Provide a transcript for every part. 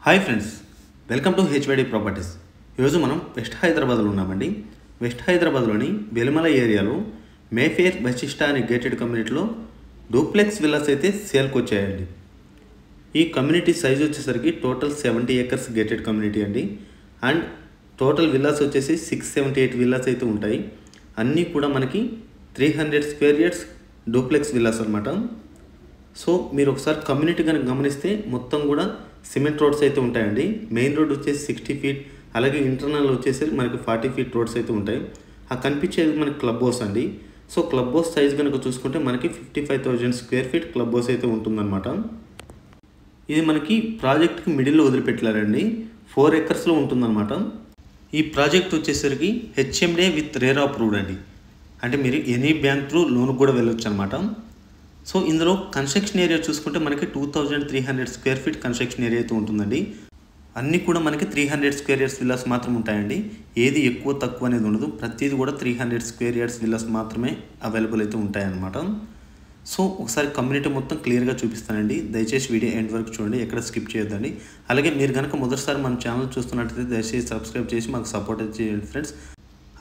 Hi friends, welcome to HYD properties. ఈరోజు మనం west హైదరాబాద్లో ఉన్నామండి. వెస్ట్ హైదరాబాద్లోని వెలిమల ఏరియాలో మేఫేర్ వశిష్ట అనే గేటెడ్ కమ్యూనిటీలో డూప్లెక్స్ విల్లాస్ అయితే సేల్కి వచ్చాయండి. ఈ కమ్యూనిటీ సైజ్ వచ్చేసరికి టోటల్ 70 acres గేటెడ్ కమ్యూనిటీ అండి. అండ్ టోటల్ విల్లాస్ వచ్చేసి 678 విల్లాస్ అయితే ఉంటాయి. అన్నీ కూడా మనకి 300 square yards డూప్లెక్స్ విల్లాస్ అనమాట. సో మీరు ఒకసారి కమ్యూనిటీ కనుక గమనిస్తే మొత్తం కూడా సిమెంట్ రోడ్స్ అయితే ఉంటాయండి. మెయిన్ రోడ్ వచ్చేసి 60 feet, అలాగే ఇంటర్నల్ వచ్చేసి మనకి 40 feet రోడ్స్ అయితే ఉంటాయి. ఆ కనిపించేది మనకి క్లబ్ హౌస్ అండి. సో క్లబ్ హౌస్ సైజ్ కనుక చూసుకుంటే మనకి 55,000 square feet క్లబ్ హౌస్ అయితే ఉంటుందన్నమాట. ఇది మనకి ప్రాజెక్ట్కి మిడిల్లో వదిలిపెట్టారండి. 4 acresలో ఉంటుందన్నమాట. ఈ ప్రాజెక్ట్ వచ్చేసరికి హెచ్ఎండే విత్ రేరా అప్రూవ్డ్ అండి. అంటే మీరు ఎనీ బ్యాంక్ త్రూ లోన్ కూడా వెళ్ళొచ్చు అనమాట. సో ఇందులో కన్స్ట్రక్షన్ ఏరియా చూసుకుంటే మనకి 2300 square feet కన్స్ట్రక్షన్ ఏరియా అయితే ఉంటుందండి. అన్నీ కూడా మనకి 300 square yards విల్లాస్ మాత్రం ఉంటాయండి. ఏది ఎక్కువ తక్కువ అనేది ఉండదు. ప్రతిదీ కూడా 300 square yards విల్లాస్ మాత్రమే అవైలబుల్ అయితే ఉంటాయన్నమాట. సో ఒకసారి కమ్యూనిటీ మొత్తం క్లియర్గా చూపిస్తానండి. దయచేసి వీడియో ఎండ్ వరకు చూడండి, ఎక్కడ స్కిప్ చేయొద్దండి. అలాగే మీరు కనుక మొదటిసారి మన ఛానల్ చూస్తున్నట్లయితే దయచేసి సబ్స్క్రైబ్ చేసి మాకు సపోర్ట్ చేయండి ఫ్రెండ్స్.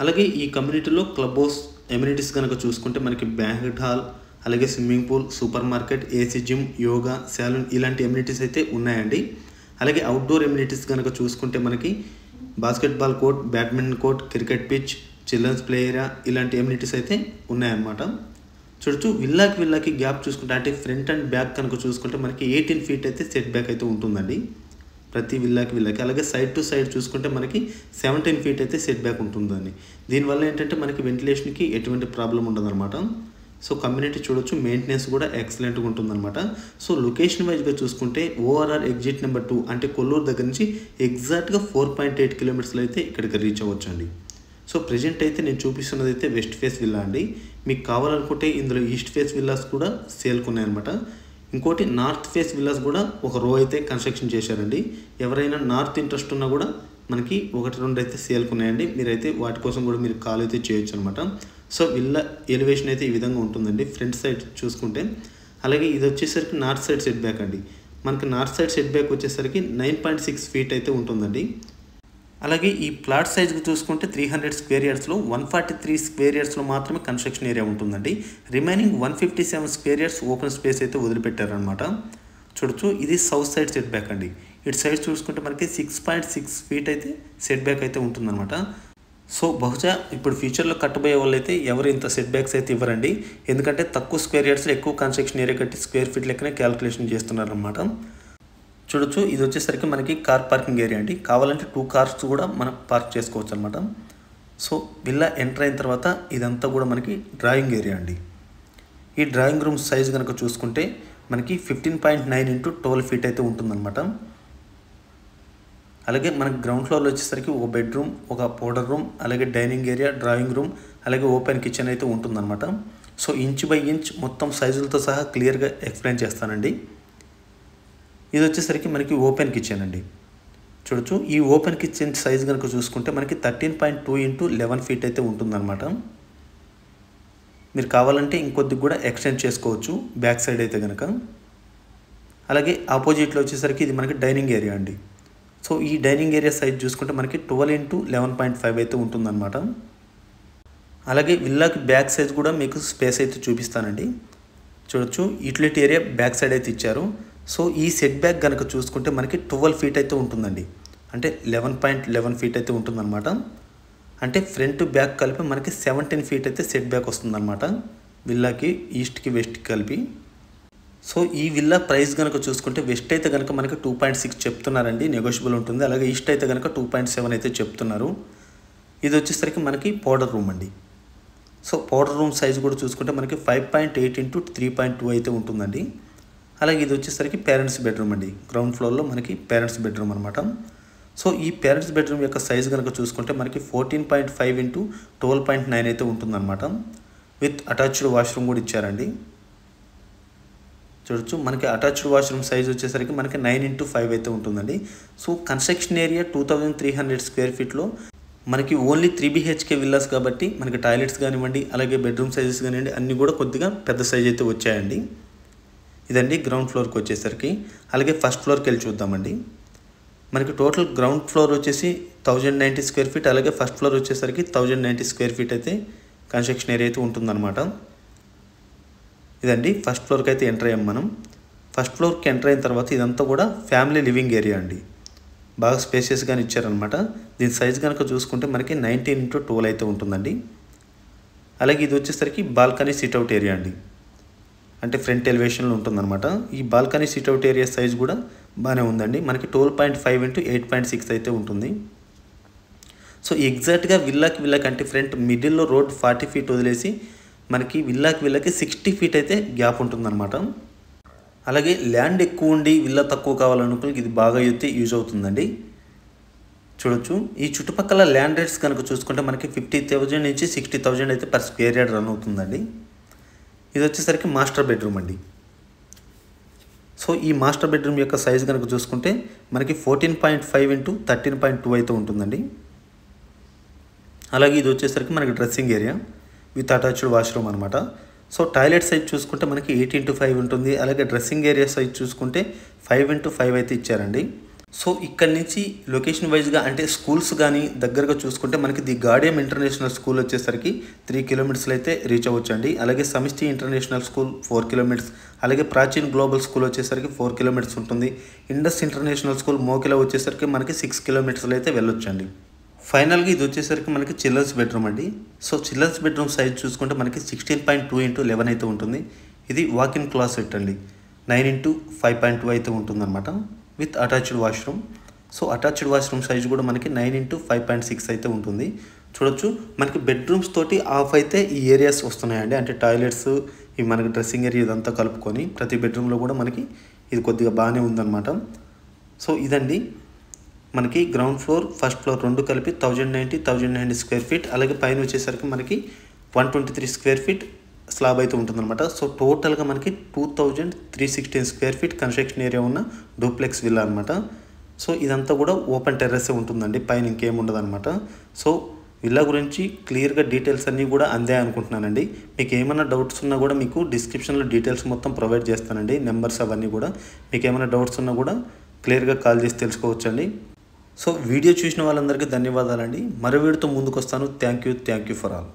అలాగే ఈ కమ్యూనిటీలో క్లబ్ హౌస్ ఎమ్యూనిటీస్ కనుక చూసుకుంటే మనకి బ్యాంక్వెట్ హాల్, అలాగే swimming pool, super market, AC gym, yoga, salon ఇలాంటి ఎమ్యూనిటీస్ అయితే ఉన్నాయండి. అలాగే అవుట్డోర్ ఎమ్యూనిటీస్ కనుక చూసుకుంటే మనకి basketball court, badminton court, cricket pitch, children's play area ఇలాంటి ఎమ్యూనిటీస్ అయితే ఉన్నాయన్నమాట. చూడొచ్చు విల్లాకి గ్యాప్ చూసుకుంటే అంటే ఫ్రంట్ అండ్ బ్యాక్ కనుక చూసుకుంటే మనకి 18 feet అయితే సెట్ బ్యాక్ అయితే ఉంటుందండి ప్రతి విల్లాకి. అలాగే సైడ్ టు సైడ్ చూసుకుంటే మనకి 17 feet అయితే సెట్ బ్యాక్ ఉంటుందండి. దీనివల్ల ఏంటంటే మనకి వెంటిలేషన్కి ఎటువంటి ప్రాబ్లం ఉండదన్నమాట. సో కమ్యూనిటీ చూడొచ్చు, మెయింటెనెన్స్ కూడా ఎక్సలెంట్గా ఉంటుందన్నమాట. సో లొకేషన్ వైజ్గా చూసుకుంటే ఓఆర్ఆర్ ఎగ్జిట్ నెంబర్ 2 అంటే కొల్లూరు దగ్గర నుంచి ఎగ్జాక్ట్గా 4.8 kilometers అయితే ఇక్కడికి రీచ్ అవ్వచ్చు అండి. సో ప్రజెంట్ అయితే నేను చూపిస్తున్నది అయితే వెస్ట్ ఫేస్ విల్లా అండి. మీకు కావాలనుకుంటే ఇందులో ఈస్ట్ ఫేస్ విల్లాస్ కూడా సేల్కి ఉన్నాయన్నమాట. ఇంకోటి నార్త్ ఫేస్ విల్లాస్ కూడా ఒక రో అయితే కన్స్ట్రక్షన్ చేశారండి. ఎవరైనా నార్త్ ఇంట్రెస్ట్ ఉన్నా కూడా మనకి 1-2 అయితే సేల్కి ఉన్నాయండి. మీరైతే వాటి కోసం కూడా మీరు కాల్ అయితే చేయొచ్చు అనమాట. సో విల్లా ఎలివేషన్ అయితే ఈ విధంగా ఉంటుందండి ఫ్రంట్ సైడ్ చూసుకుంటే. అలాగే ఇది వచ్చేసరికి నార్త్ సైడ్ సెట్ బ్యాక్ అండి. మనకి నార్త్ సైడ్ సెట్ బ్యాక్ వచ్చేసరికి 9.6 feet అయితే ఉంటుందండి. అలాగే ఈ ప్లాట్ సైజ్కి చూసుకుంటే 300 square yardsలో 143 square yardsలో మాత్రమే కన్స్ట్రక్షన్ ఏరియా ఉంటుందండి. Remaining 157 square yards open space అయితే వదిలిపెట్టారనమాట. చూడొచ్చు ఇది సౌత్ సైడ్ సెట్ బ్యాక్ అండి. ఇటు సైడ్ చూసుకుంటే మనకి 6.6 feet అయితే సెట్ బ్యాక్ అయితే ఉంటుందన్నమాట. సో బహుశా ఇప్పుడు ఫ్యూచర్లో కట్టబోయే వాళ్ళు అయితే ఎవరు ఇంత సెట్ బ్యాక్స్ అయితే ఇవ్వరండి. ఎందుకంటే తక్కువ స్క్వేర్ యార్డ్స్లో ఎక్కువ కన్స్ట్రక్షన్ ఏరియా కట్టి స్క్వేర్ ఫీట్ లెక్కనే క్యాలిక్యులేషన్ చేస్తున్నారనమాట. చూడొచ్చు ఇది వచ్చేసరికి మనకి కార్ పార్కింగ్ ఏరియా అండి. కావాలంటే 2 cars కూడా మనం పార్క్ చేసుకోవచ్చు అనమాట. సో విల్లా ఎంటర్ అయిన తర్వాత ఇదంతా కూడా మనకి డ్రాయింగ్ ఏరియా అండి. ఈ డ్రాయింగ్ రూమ్ సైజ్ కనుక చూసుకుంటే మనకి 15.9 into 12 feet అయితే ఉంటుందన్నమాట. అలాగే మనకి గ్రౌండ్ ఫ్లోర్లో వచ్చేసరికి ఒక బెడ్రూమ్, ఒక పౌడర్ రూమ్, అలాగే డైనింగ్ ఏరియా, డ్రాయింగ్ రూమ్, అలాగే ఓపెన్ కిచెన్ అయితే ఉంటుందన్నమాట. సో ఇంచ్ బై ఇంచ్ మొత్తం సైజులతో సహా క్లియర్గా ఎక్స్ప్లెయిన్ చేస్తానండి. ఇది వచ్చేసరికి మనకి ఓపెన్ కిచెన్ అండి. చూడొచ్చు ఈ ఓపెన్ కిచెన్ సైజ్ కనుక చూసుకుంటే మనకి 13.2 into 11 feet అయితే ఉంటుందన్నమాట. మీరు కావాలంటే ఇంకొద్ది కూడా ఎక్స్టెండ్ చేసుకోవచ్చు బ్యాక్ సైడ్ అయితే కనుక. అలాగే ఆపోజిట్లో వచ్చేసరికి ఇది మనకి డైనింగ్ ఏరియా అండి. సో ఈ డైనింగ్ ఏరియా సైజ్ చూసుకుంటే మనకి 12 into 11.5 అయితే ఉంటుందన్నమాట. అలాగే విల్లాకి బ్యాక్ సైజ్ కూడా మీకు స్పేస్ అయితే చూపిస్తానండి. చూడొచ్చు యూటిలిటీ ఏరియా బ్యాక్ సైడ్ అయితే ఇచ్చారు. సో ఈ సెట్ బ్యాక్ కనుక చూసుకుంటే మనకి 12 feet అయితే ఉంటుందండి. అంటే 11.11 feet అయితే ఉంటుందన్నమాట. అంటే ఫ్రంట్ బ్యాక్ కలిపి మనకి 17 feet అయితే సెట్ బ్యాక్ వస్తుందన్నమాట విల్లాకి ఈస్ట్కి వెస్ట్కి కలిపి. సో ఈ విల్లా ప్రైస్ కనుక చూసుకుంటే వెస్ట్ అయితే కనుక మనకి 2.6 చెప్తున్నారండి, నెగోషియబుల్ ఉంటుంది. అలాగే ఈస్ట్ అయితే కనుక 2.7 అయితే చెప్తున్నారు. ఇది వచ్చేసరికి మనకి పౌడర్ రూమ్ అండి. సో పౌడర్ రూమ్ సైజ్ కూడా చూసుకుంటే మనకి 5.8 into 3.2 అయితే ఉంటుందండి. అలాగే ఇది వచ్చేసరికి పేరెంట్స్ బెడ్రూమ్ అండి. గ్రౌండ్ ఫ్లోర్లో మనకి పేరెంట్స్ బెడ్రూమ్ అనమాట. సో ఈ పేరెంట్స్ బెడ్రూమ్ యొక్క సైజ్ కనుక చూసుకుంటే మనకి 14.5 into 12.9 అయితే ఉంటుందన్నమాట. విత్ అటాచ్డ్ వాష్రూమ్ కూడా ఇచ్చారండి. చూడొచ్చు మనకి అటాచ్డ్ వాష్రూమ్ సైజ్ వచ్చేసరికి మనకి 9 into 5 అయితే ఉంటుందండి. సో కన్స్ట్రక్షన్ ఏరియా 2300 square feetలో మనకి ఓన్లీ 3 BHK విల్లాస్ కాబట్టి మనకి టాయిలెట్స్ కానివ్వండి, అలాగే బెడ్రూమ్ సైజెస్ కానివ్వండి అన్నీ కూడా కొద్దిగా పెద్ద సైజ్ అయితే వచ్చాయండి. ఇదండి గ్రౌండ్ ఫ్లోర్కి వచ్చేసరికి. అలాగే ఫస్ట్ ఫ్లోర్కి వెళ్ళి చూద్దామండి. మనకి టోటల్ గ్రౌండ్ ఫ్లోర్ వచ్చేసి 1090 స్క్వేర్ ఫీట్, అలాగే ఫస్ట్ ఫ్లోర్ వచ్చేసరికి 1090 స్క్వేర్ ఫీట్ అయితే కన్స్ట్రక్షన్ ఏరియా అయితే ఉంటుందన్నమాట. ఇదండి ఫస్ట్ ఫ్లోర్కి అయితే ఎంటర్ అయ్యాం మనం. ఫస్ట్ ఫ్లోర్కి ఎంటర్ అయిన తర్వాత ఇదంతా కూడా ఫ్యామిలీ లివింగ్ ఏరియా అండి. బాగా స్పేషియస్గానే ఇచ్చారనమాట. దీని సైజ్ కనుక చూసుకుంటే మనకి 19x12 అయితే ఉంటుందండి. అలాగే ఇది వచ్చేసరికి బాల్కనీ సిట్అవుట్ ఏరియా అండి, అంటే ఫ్రంట్ ఎలివేషన్లో ఉంటుందన్నమాట. ఈ బాల్కనీ సిట్అవుట్ ఏరియా సైజ్ కూడా బాగానే ఉందండి. మనకి 12.5 x 8.6 అయితే ఉంటుంది. సో ఎగ్జాక్ట్గా విల్లాకి అంటే ఫ్రంట్ మిడిల్లో రోడ్ 40 ఫీట్ వదిలేసి మనకి విల్లాకి 60 ఫీట్ అయితే గ్యాప్ ఉంటుందన్నమాట. అలాగే ల్యాండ్ ఎక్కువ ఉండి విల్లా తక్కువ కావాలనుకుని ఇది బాగా అయితే యూజ్ అవుతుందండి. చూడొచ్చు ఈ చుట్టుపక్కల ల్యాండ్ రేట్స్ కనుక చూసుకుంటే మనకి 50,000 నుంచి 60,000 అయితే పర్ స్క్వేర్ యార్డ్ రన్ అవుతుందండి. ఇది వచ్చేసరికి మాస్టర్ బెడ్రూమ్ అండి. సో ఈ మాస్టర్ బెడ్రూమ్ యొక్క సైజ్ కనుక చూసుకుంటే మనకి 14.5 x 13.2 అయితే ఉంటుందండి. అలాగే ఇది వచ్చేసరికి మనకి dressing area with attached washroom అనమాట. సో టాయిలెట్ సైజ్ చూసుకుంటే మనకి 8x5 ఉంటుంది. అలాగే డ్రెస్సింగ్ ఏరియా సైజ్ చూసుకుంటే 5x5 అయితే ఇచ్చారండి. సో ఇక్కడ నుంచి లొకేషన్ వైజ్గా అంటే స్కూల్స్ కానీ దగ్గరగా చూసుకుంటే మనకి ది గార్డియం ఇంటర్నేషనల్ స్కూల్ వచ్చేసరికి 3 కిలోమీటర్స్లో అయితే రీచ్ అవ్వచ్చండి. అలాగే సమిష్టి ఇంటర్నేషనల్ స్కూల్ 4 కిలోమీటర్స్, అలాగే ప్రాచీన్ గ్లోబల్ స్కూల్ వచ్చేసరికి 4 కిలోమీటర్స్ ఉంటుంది. ఇండస్ ఇంటర్నేషనల్ స్కూల్ మోకిలా వచ్చేసరికి మనకి 6 కిలోమీటర్స్లో అయితే వెళ్ళొచ్చండి. ఫైనల్గా ఇది వచ్చేసరికి మనకి చిల్డ్రన్స్ బెడ్రూమ్ అండి. సో చిల్డ్రన్స్ బెడ్రూమ్ సైజ్ చూసుకుంటే మనకి 16.2 x 11 అయితే ఉంటుంది. ఇది వాకిన్ క్లాసెట్ అండి, 9 x 5.2 అయితే ఉంటుందన్నమాట with attached washroom. So attached washroom size కూడా మనకి 9 x 5.6 అయితే ఉంటుంది. చూడొచ్చు మనకి బెడ్రూమ్స్ తోటి ఆఫ్ అయితే ఈ ఏరియాస్ వస్తున్నాయండి, అంటే టాయిలెట్స్ ఇవి మనకి డ్రెస్సింగ్ ఏరియా ఇదంతా కలుపుకొని ప్రతి బెడ్రూమ్లో కూడా మనకి ఇది కొద్దిగా బాగానే ఉందన్నమాట. సో ఇదండి మనకి గ్రౌండ్ ఫ్లోర్ ఫస్ట్ ఫ్లోర్ రెండు కలిపి 1090 స్క్వేర్ ఫీట్, అలాగే పైన వచ్చేసరికి మనకి 123 స్క్వేర్ ఫీట్ స్లాబ్ అయితే ఉంటుందన్నమాట. సో టోటల్గా మనకి 2316 స్క్వేర్ ఫీట్ కన్స్ట్రక్షన్ ఏరియా ఉన్న డూప్లెక్స్ విల్లా అనమాట. సో ఇదంతా కూడా ఓపెన్ టెర్రసే ఉంటుందండి, పైన ఇంకేం ఉండదు అనమాట. సో విల్లా గురించి క్లియర్గా డీటెయిల్స్ అన్నీ కూడా అందే అనుకుంటున్నానండి. మీకు ఏమైనా డౌట్స్ ఉన్నా కూడా మీకు డిస్క్రిప్షన్లో డీటెయిల్స్ మొత్తం ప్రొవైడ్ చేస్తానండి, నెంబర్స్ అవన్నీ కూడా. మీకు ఏమైనా డౌట్స్ ఉన్నా కూడా క్లియర్గా కాల్ చేసి తెలుసుకోవచ్చండి. సో వీడియో చూసిన వాళ్ళందరికీ ధన్యవాదాలండి. మరో వీడియోతో ముందుకు వస్తాను. Thank you for all.